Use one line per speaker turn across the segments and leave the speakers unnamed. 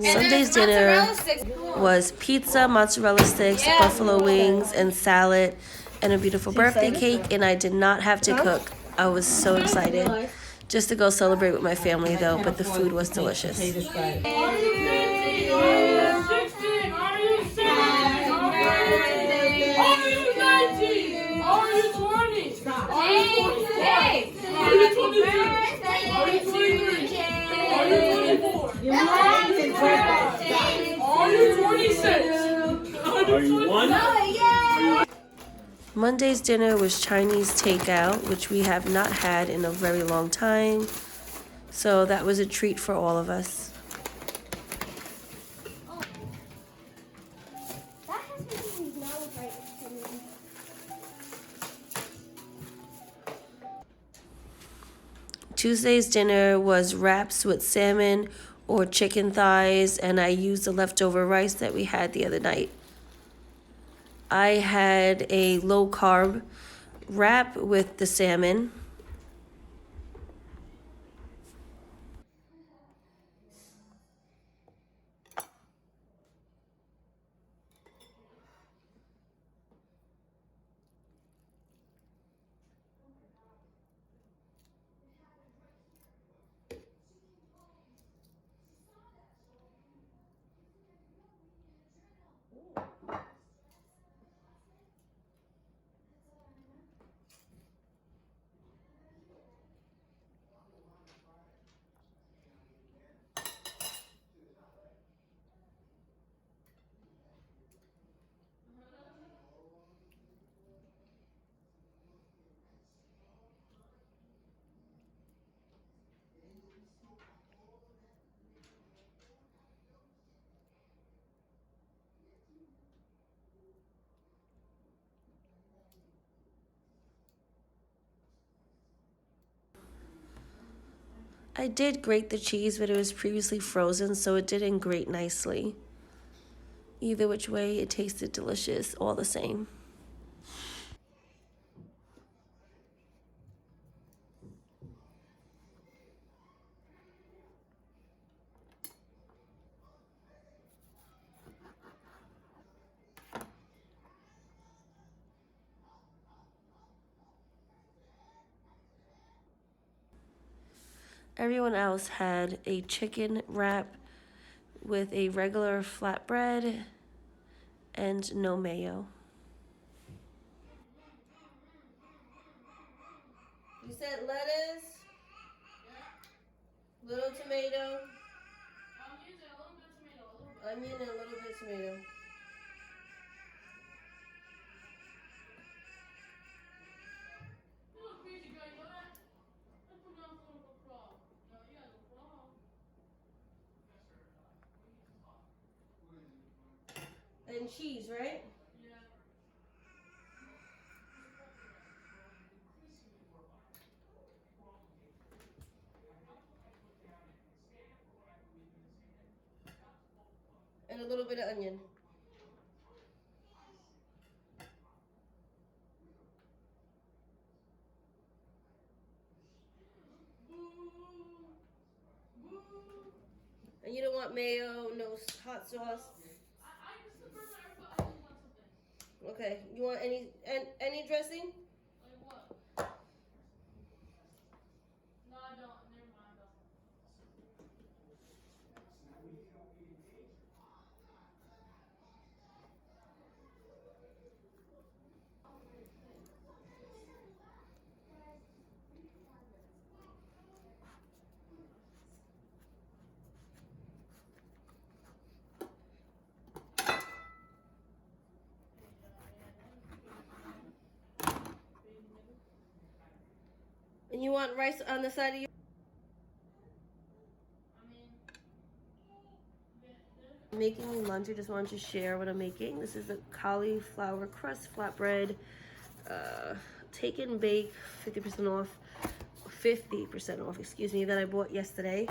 Sunday's dinner was pizza, mozzarella sticks, buffalo wings, and salad, and a beautiful birthday cake, and I did not have to cook. I was so excited just to go celebrate with my family, though, but the food was delicious. Monday's dinner was Chinese takeout, which we have not had in a very long time. So that was a treat for all of us. Tuesday's dinner was wraps with salmon or chicken thighs, and I used the leftover rice that we had the other night. I had a low-carb wrap with the salmon. I did grate the cheese, but it was previously frozen, so it didn't grate nicely. Either which way, it tasted delicious, all the same. Everyone else had a chicken wrap with a regular flatbread and no mayo. You said lettuce, little tomato, onion, and a little bit of tomato. And cheese, right? And a little bit of onion. And you don't want mayo, no hot sauce. Okay. You want any dressing? And you want rice on the side of your... Making lunch, I just wanted to share what I'm making. This is a cauliflower crust flatbread, take and bake, 50% off, excuse me, that I bought yesterday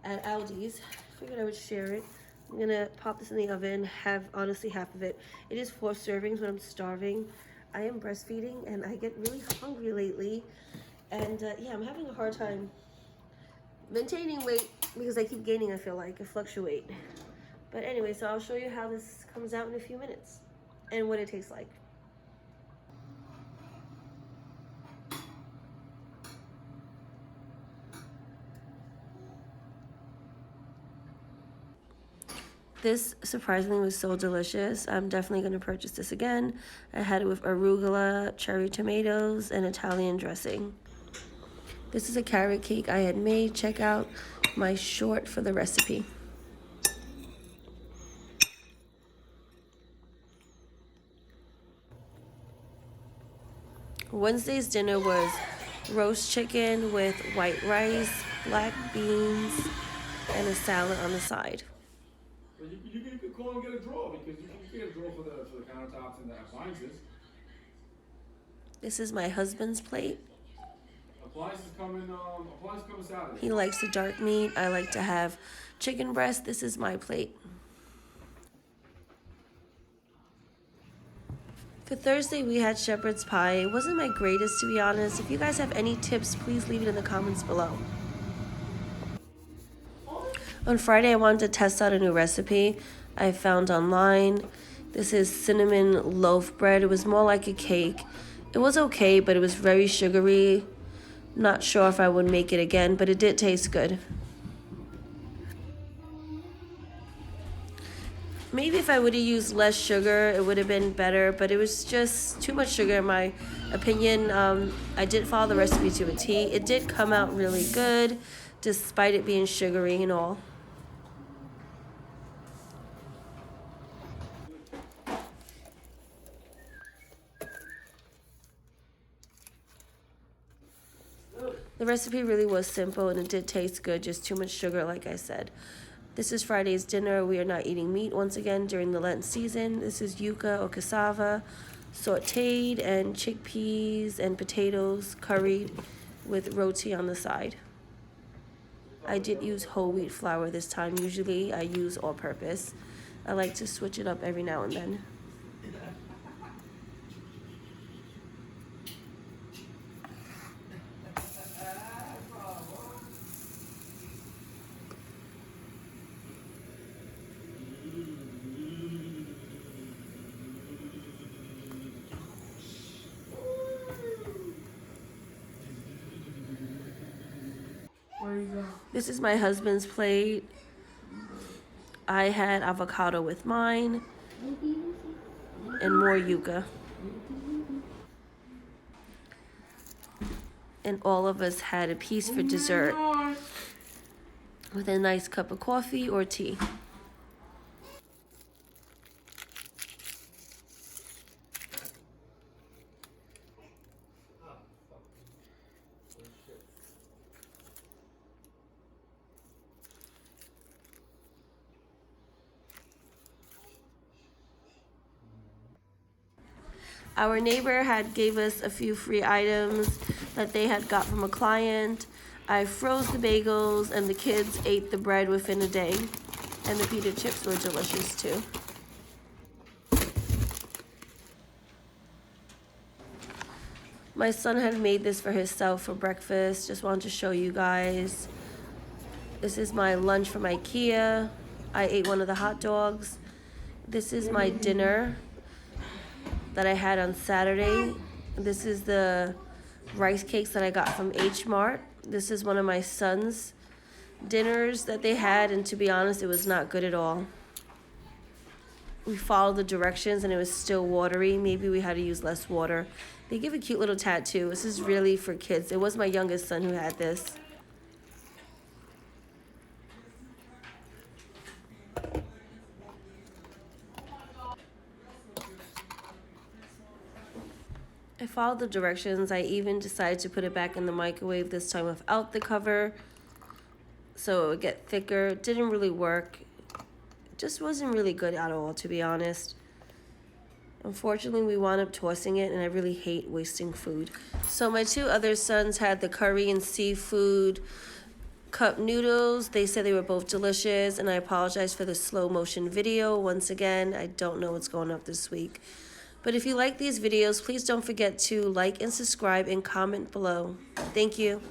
at Aldi's. Figured I would share it. I'm gonna pop this in the oven, honestly half of it. It is 4 servings, but I'm starving. I am breastfeeding and I get really hungry lately. And yeah, I'm having a hard time maintaining weight because I keep gaining, I feel like. I fluctuate. But anyway, so I'll show you how this comes out in a few minutes and what it tastes like. This surprisingly was so delicious. I'm definitely going to purchase this again. I had it with arugula, cherry tomatoes, and Italian dressing. This is a carrot cake I had made. Check out my short for the recipe. Wednesday's dinner was roast chicken with white rice, black beans, and a salad on the side.
Well, you could call and get a drawer because you can get a drawer for the countertops and the appliances.
This is my husband's plate.
Appliances come Saturday.
He likes the dark meat. I like to have chicken breast. This is my plate. For Thursday, we had shepherd's pie. It wasn't my greatest, to be honest. If you guys have any tips, please leave it in the comments below. On Friday, I wanted to test out a new recipe I found online. This is cinnamon loaf bread. It was more like a cake. It was okay, but it was very sugary. Not sure if I would make it again, but it did taste good. Maybe if I would have used less sugar, it would have been better, but it was just too much sugar in my opinion. I did follow the recipe to a T. It did come out really good, despite it being sugary and all. The recipe really was simple and it did taste good, just too much sugar, like I said. This is Friday's dinner. We are not eating meat once again during the Lent season. This is yuca or cassava, sauteed, and chickpeas and potatoes curried with roti on the side. I did use whole wheat flour this time. Usually I use all-purpose. I like to switch it up every now and then. This is my husband's plate. I had avocado with mine and more yuca. And all of us had a piece for dessert with a nice cup of coffee or tea. Our neighbor had gave us a few free items that they had got from a client. I froze the bagels and the kids ate the bread within a day. And the pita chips were delicious too. My son had made this for himself for breakfast. Just wanted to show you guys. This is my lunch from IKEA. I ate one of the hot dogs. This is my dinner that I had on Saturday. This is the rice cakes that I got from H-mart. This is one of my son's dinners that they had, and to be honest, it was not good at all. We followed the directions and it was still watery. Maybe we had to use less water. They give a cute little tattoo. This is really for kids. It was my youngest son who had this. I followed the directions. I even decided to put it back in the microwave this time without the cover so it would get thicker. It didn't really work. It just wasn't really good at all, to be honest. Unfortunately, we wound up tossing it, and I really hate wasting food. So my two other sons had the curry and seafood cup noodles. They said they were both delicious, and I apologize for the slow motion video. Once again, I don't know what's going up this week. But if you like these videos, please don't forget to like and subscribe and comment below. Thank you.